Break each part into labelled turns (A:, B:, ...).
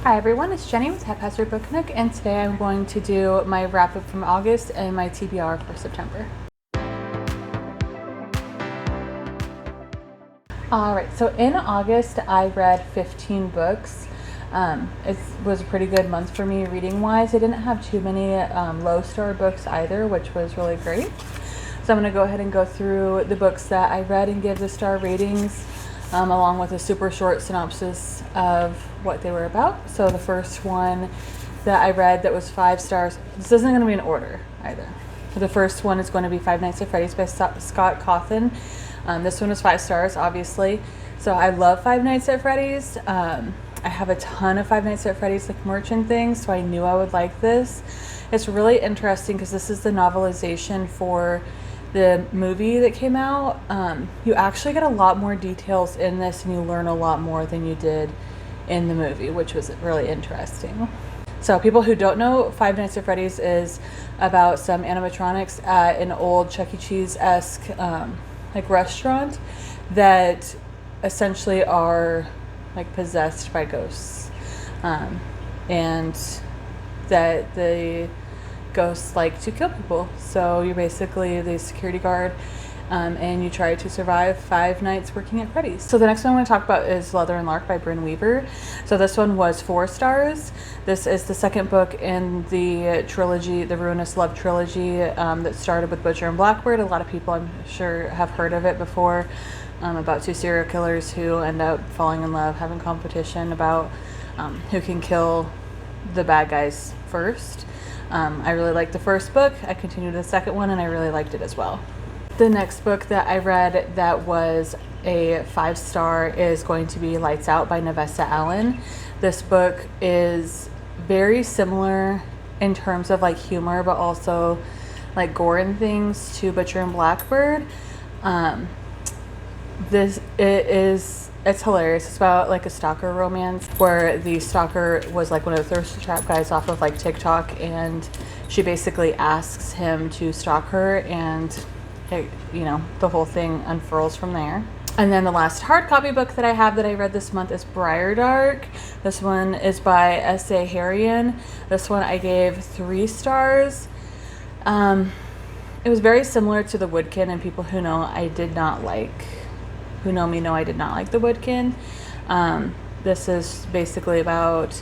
A: Hi everyone, it's Jenny with Haphazard Book Nook, and today I'm going to do my wrap up from August and my TBR for September. Alright, so in August I read 15 books. It was a pretty good month for me reading wise. I didn't have too many low star books either, which was really great. So I'm going to go ahead and go through the books that I read and give the star ratings, along with a super short synopsis of what they were about. So the first one that I read that was 5 stars, this isn't going to be in order either. The first one is going to be Five Nights at Freddy's by Scott Cawthon. This one was 5 stars, obviously. So I love Five Nights at Freddy's. I have a ton of Five Nights at Freddy's like merch and things, so I knew I would like this. It's really interesting because this is the novelization for the movie that came out. You actually get a lot more details in this and you learn a lot more than you did in the movie, which was really interesting. So people who don't know, Five Nights at Freddy's is about some animatronics at an old Chuck E. Cheese-esque like restaurant that essentially are like possessed by ghosts, and that the ghosts like to kill people. So you're basically the security guard, and you try to survive 5 nights working at Freddy's. So the next one I'm going to talk about is Leather and Lark by Brynne Weaver. So this one was 4 stars. This is the second book in the trilogy, the Ruinous Love trilogy, that started with Butcher and Blackbird. A lot of people, I'm sure, have heard of it before, about 2 serial killers who end up falling in love, having competition about who can kill the bad guys first. I really liked the first book. I continued the second one and I really liked it as well. The next book that I read that was a 5 star is going to be Lights Out by Nevessa Allen. This book is very similar in terms of like humor, but also like gore and things to Butcher and Blackbird. It's hilarious. It's about like a stalker romance where the stalker was like one of the thirst trap guys off of like TikTok, and she basically asks him to stalk her, and it, the whole thing unfurls from there. And then the last hard copy book that I have that I read this month is Briardark. This one is by S.A. Harian. This one I gave 3 stars. It was very similar to The Woodkin, and people who know I did not like The Woodkin. This is basically about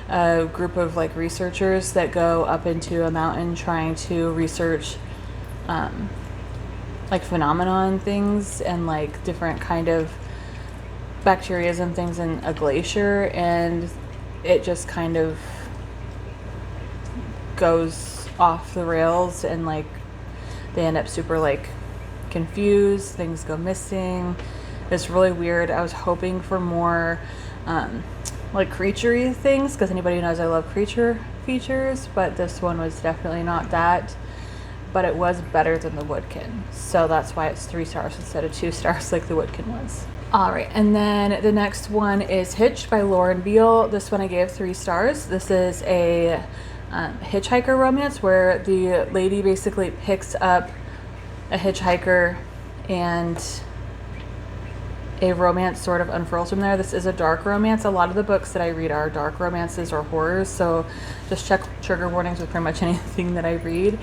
A: a group of like researchers that go up into a mountain trying to research like phenomenon things and like different kind of bacteria and things in a glacier, and it just kind of goes off the rails, and like they end up super like confused, things go missing. It's really weird. I was hoping for more like creature-y things, because anybody who knows I love creature features, but this one was definitely not that. But it was better than The Woodkin, so that's why it's 3 stars instead of 2 stars like The Woodkin was. Alright, and then the next one is Hitched by Lauren Beale. This one I gave 3 stars. This is a hitchhiker romance where the lady basically picks up a hitchhiker and a romance sort of unfurls from there. This is a dark romance. A lot of the books that I read are dark romances or horrors, so just check trigger warnings with pretty much anything that I read.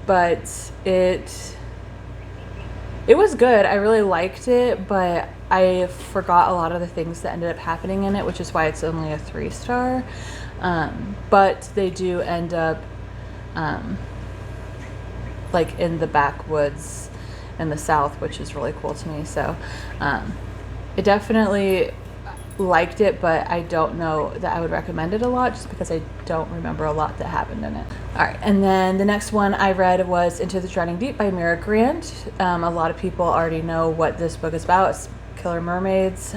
A: But it was good. I really liked it, but I forgot a lot of the things that ended up happening in it, which is why it's only a 3 star. But they do end up like in the backwoods in the South, which is really cool to me. So I definitely liked it, but I don't know that I would recommend it a lot, just because I don't remember a lot that happened in it. Alright, and then the next one I read was Into the Drowning Deep by Mira Grant. A lot of people already know what this book is about. It's killer mermaids.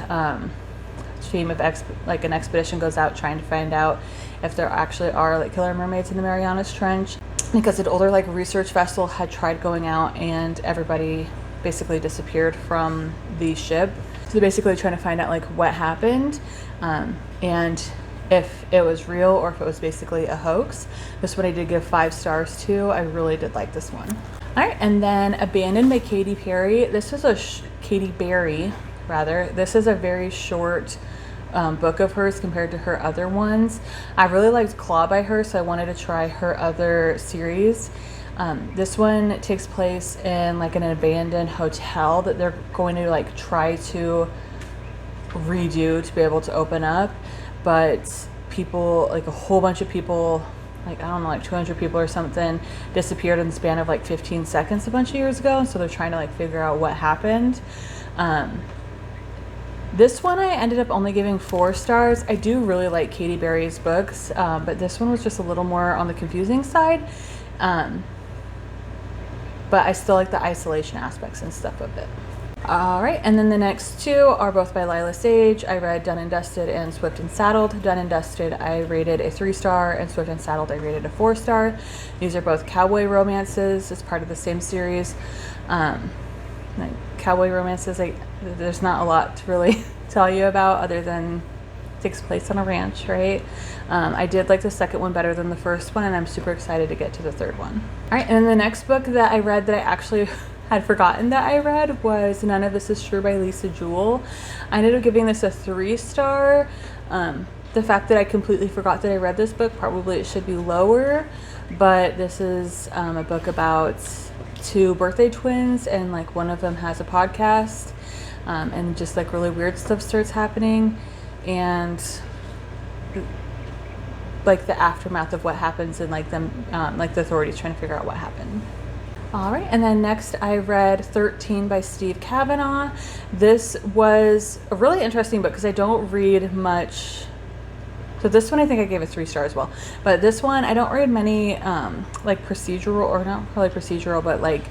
A: Team of an expedition goes out trying to find out if there actually are like killer mermaids in the Marianas Trench, because an older like research vessel had tried going out and everybody basically disappeared from the ship. So basically trying to find out like what happened, and if it was real or if it was basically a hoax. This one I did give 5 stars to. I really did like this one. Alright, and then Abandoned by Katy Perry. This was Katy Berry, rather. This is a very short book of hers compared to her other ones. I really liked Claw by her, so I wanted to try her other series. This one takes place in like an abandoned hotel that they're going to like try to redo to be able to open up, but people, like a whole bunch of people, like I don't know, like 200 people or something, disappeared in the span of like 15 seconds a bunch of years ago, and so they're trying to like figure out what happened. This one I ended up only giving 4 stars. I do really like Katie Berry's books, but this one was just a little more on the confusing side. But I still like the isolation aspects and stuff of it. All right, and then the next 2 are both by Lila Sage. I read Done and Dusted and Swift and Saddled. Done and Dusted I rated a 3-star, and Swift and Saddled I rated a 4-star. These are both cowboy romances. It's part of the same series. Like cowboy romances, there's not a lot to really tell you about other than it takes place on a ranch, right? I did like the second one better than the first one, and I'm super excited to get to the third one. All right, and then the next book that I read that I actually had forgotten that I read was None of This Is True by Lisa Jewell. I ended up giving this a 3-star. The fact that I completely forgot that I read this book, probably it should be lower, but this is a book about 2 birthday twins, and like one of them has a podcast, and just like really weird stuff starts happening, and like the aftermath of what happens, and like them like the authorities trying to figure out what happened. All right, and then next I read 13 by Steve Kavanaugh. This was a really interesting book because I don't read much. So this one I think I gave a 3-star as well. But this one I don't read many like procedural, or not really procedural, but like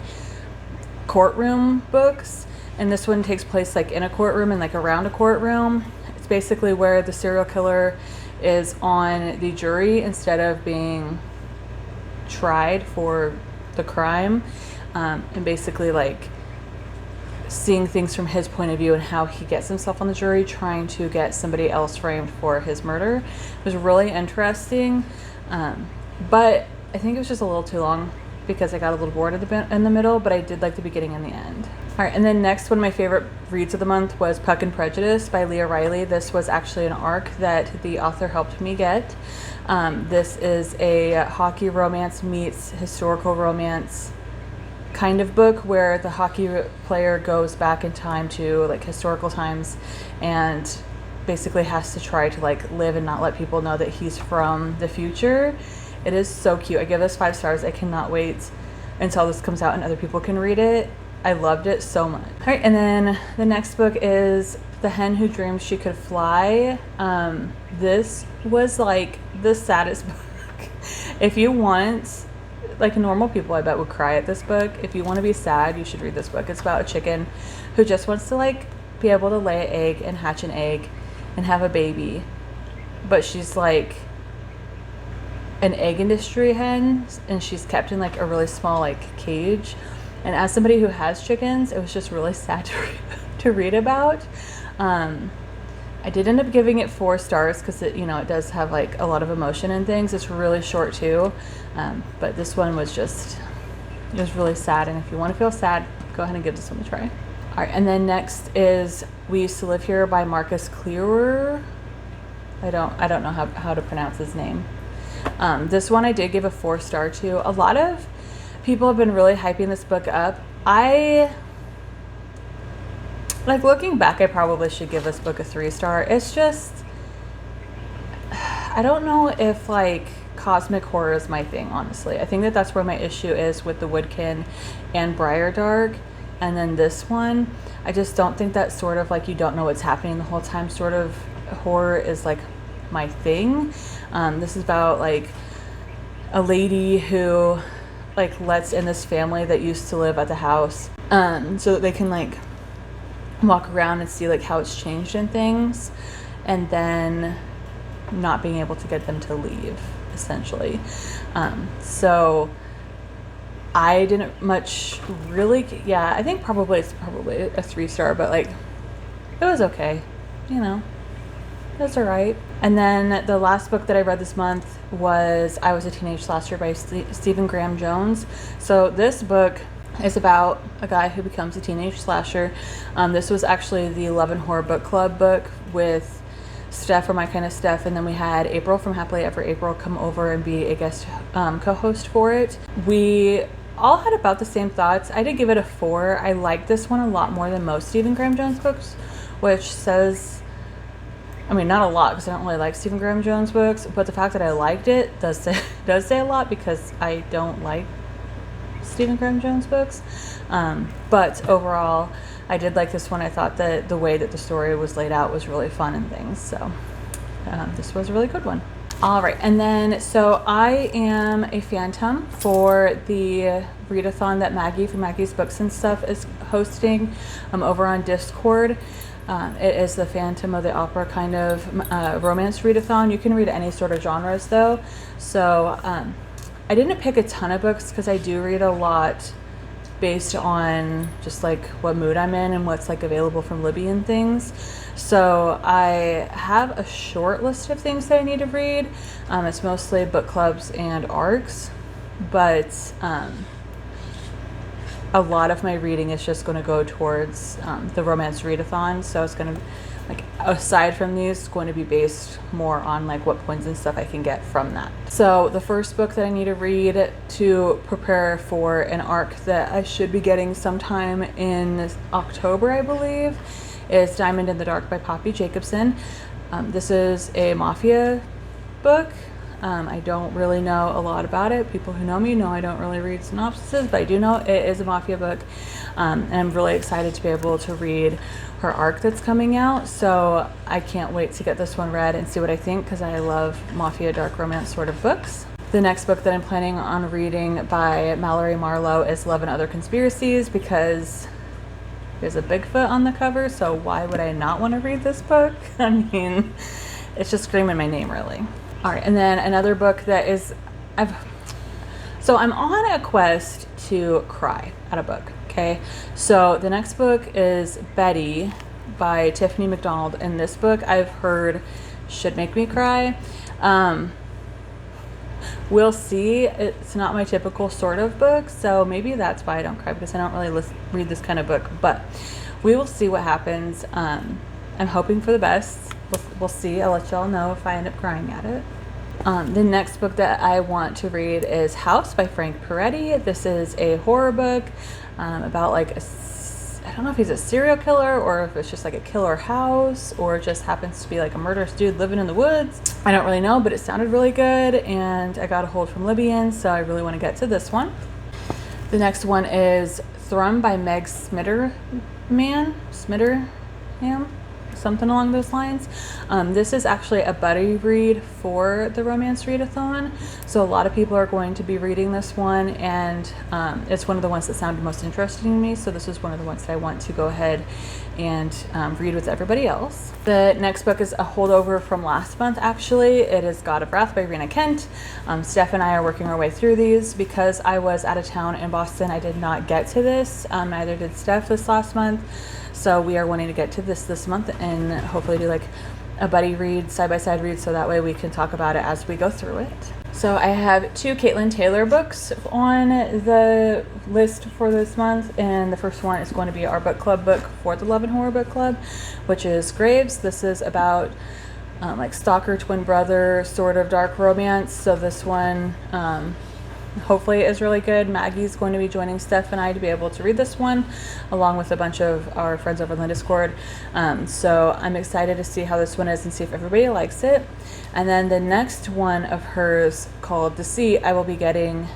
A: courtroom books. And this one takes place like in a courtroom and like around a courtroom. It's basically where the serial killer is on the jury instead of being tried for the crime, and basically like seeing things from his point of view and how he gets himself on the jury, trying to get somebody else framed for his murder. It was really interesting, but I think it was just a little too long because I got a little bored in the middle, but I did like the beginning and the end. All right, and then next, one of my favorite reads of the month was Puck and Prejudice by Leah Riley. This was actually an arc that the author helped me get. This is a hockey romance meets historical romance kind of book where the hockey player goes back in time to like historical times and basically has to try to like live and not let people know that he's from the future. It is so cute. I give this 5 stars. I cannot wait until this comes out and other people can read it. I loved it so much. All right, and then the next book is The Hen Who Dreamed She Could Fly. This was like the saddest book. If you want, like normal people I bet would cry at this book. If you want to be sad, you should read this book. It's about a chicken who just wants to like be able to lay an egg and hatch an egg and have a baby. But she's like an egg industry hen, and she's kept in like a really small like cage. And as somebody who has chickens, it was just really sad to read about. I did end up giving it 4 stars because it, you know, it does have like a lot of emotion and things. It's really short too, but this one was just, it was really sad. And if you want to feel sad, go ahead and give this one a try. All right, and then next is We Used to Live Here by Marcus Clearer. I don't know how to pronounce his name. This one I did give a 4 star to. A lot of people have been really hyping this book up. Like looking back, I probably should give this book a 3 star. It's just, I don't know if like cosmic horror is my thing, honestly. I think that's where my issue is with the Woodkin and Briardark. And then this one, I just don't think that sort of like you don't know what's happening the whole time sort of horror is like my thing. This is about like a lady who like lets in this family that used to live at the house, so that they can like walk around and see like how it's changed and things, and then not being able to get them to leave, essentially. So I didn't much really, yeah, I think it's probably a 3 star, but like it was okay, you know, that's all right. And then the last book that I read this month was I Was a Teenage Slasher by Stephen Graham Jones. So this book is about a guy who becomes a teenage slasher. This was actually the 11 Horror Book Club book with Steph from My Kind of Steph, and then we had April from Happily Ever April come over and be a guest co-host for it. We all had about the same thoughts. I did give it a 4. I like this one a lot more than most Stephen Graham Jones books, which says, I mean, not a lot because I don't really like Stephen Graham Jones books, but the fact that I liked it does say a lot because I don't like Stephen Graham Jones books. But overall, I did like this one. I thought that the way that the story was laid out was really fun and things. So this was a really good one. All right, and then so I am a phantom for the readathon that Maggie from Maggie's Books and Stuff is hosting over on Discord. It is the Phantom of the Opera kind of romance readathon. You can read any sort of genres though. So I didn't pick a ton of books because I do read a lot based on just like what mood I'm in and what's like available from Libby and things. So I have a short list of things that I need to read. It's mostly book clubs and ARCs, but a lot of my reading is just going to go towards the romance readathon. So it's going to, like, aside from these, it's going to be based more on like what points and stuff I can get from that. So the first book that I need to read to prepare for an ARC that I should be getting sometime in October, I believe, is Diamond in the Dark by Poppy Jacobson. This is a mafia book. I don't really know a lot about it. People who know me know I don't really read synopsises, but I do know it is a mafia book. And I'm really excited to be able to read her ARC that's coming out. So I can't wait to get this one read and see what I think, because I love mafia dark romance sort of books. The next book that I'm planning on reading by Mallory Marlowe is Love and Other Conspiracies, because there's a Bigfoot on the cover, so why would I not want to read this book? I mean, it's just screaming my name, really. All right, and then another book that is, so I'm on a quest to cry at a book, okay? So the next book is Betty by Tiffany McDonald, and this book I've heard should make me cry. We'll see. It's not my typical sort of book, so maybe that's why I don't cry, because I don't really read this kind of book, but we will see what happens. I'm hoping for the best. We'll see. I'll let y'all know if I end up crying at it. The next book that I want to read is House by Frank Peretti. This is a horror book about like I don't know if he's a serial killer or if it's just like a killer house or just happens to be like a murderous dude living in the woods. I don't really know, but it sounded really good and I got a hold from Libyan, so I really want to get to this one. The next one is Thrum by Meg Smitterham, something along those lines. This is actually a buddy read for the Romance Readathon, so a lot of people are going to be reading this one, and it's one of the ones that sounded most interesting to me, so this is one of the ones that I want to go ahead and read with everybody else. The next book is a holdover from last month, actually. It is God of Wrath by Rena Kent. Steph and I are working our way through these. Because I was out of town in Boston, I did not get to this. Neither did Steph this last month. So we are wanting to get to this month and hopefully do like a buddy read, side-by-side read, so that way we can talk about it as we go through it. So I have 2 Caitlin Taylor books on the list for this month, and the first one is going to be our book club book for the Love and Horror Book Club, which is Graves. This is about like stalker twin brother sort of dark romance. So this one hopefully is really good. Maggie's going to be joining Steph and I to be able to read this one along with a bunch of our friends over on the Discord. So I'm excited to see how this one is and see if everybody likes it. And then the next one of hers, called Deceit, I will be getting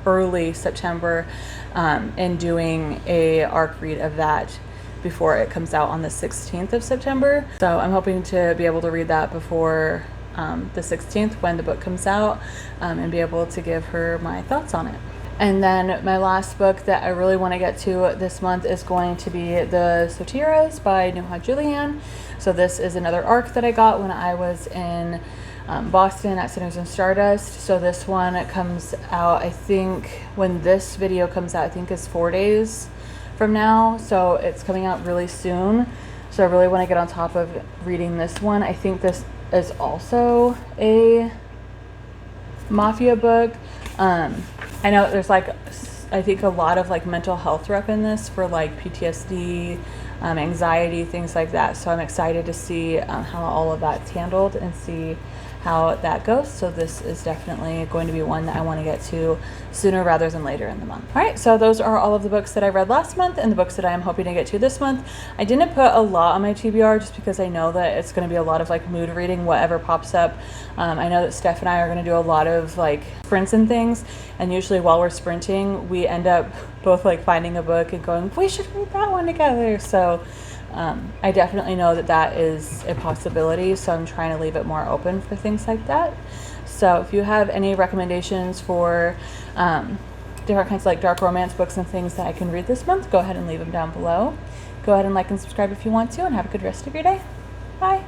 A: early September and doing a ARC read of that before it comes out on the 16th of September. So I'm hoping to be able to read that before the 16th when the book comes out and be able to give her my thoughts on it. And then my last book that I really want to get to this month is going to be The Sotiras by Nuha Julian. So this is another ARC that I got when I was in Boston at Sinners and Stardust. So this one comes out, I think when this video comes out, I think is 4 days from now. So it's coming out really soon. So I really want to get on top of reading this one. I think this is also a mafia book. I know there's like, I think a lot of like mental health rep in this for like PTSD, anxiety, things like that. So I'm excited to see how all of that's handled and see how that goes. So this is definitely going to be one that I want to get to sooner rather than later in the month. All right, so those are all of the books that I read last month and the books that I am hoping to get to this month. I didn't put a lot on my TBR just because I know that it's going to be a lot of like mood reading, whatever pops up. I know that Steph and I are going to do a lot of like sprints and things, and usually while we're sprinting we end up both like finding a book and going, we should read that one together. So I definitely know that that is a possibility, so I'm trying to leave it more open for things like that. So if you have any recommendations for different kinds of like dark romance books and things that I can read this month, go ahead and leave them down below. Go ahead and like and subscribe if you want to, and have a good rest of your day. Bye.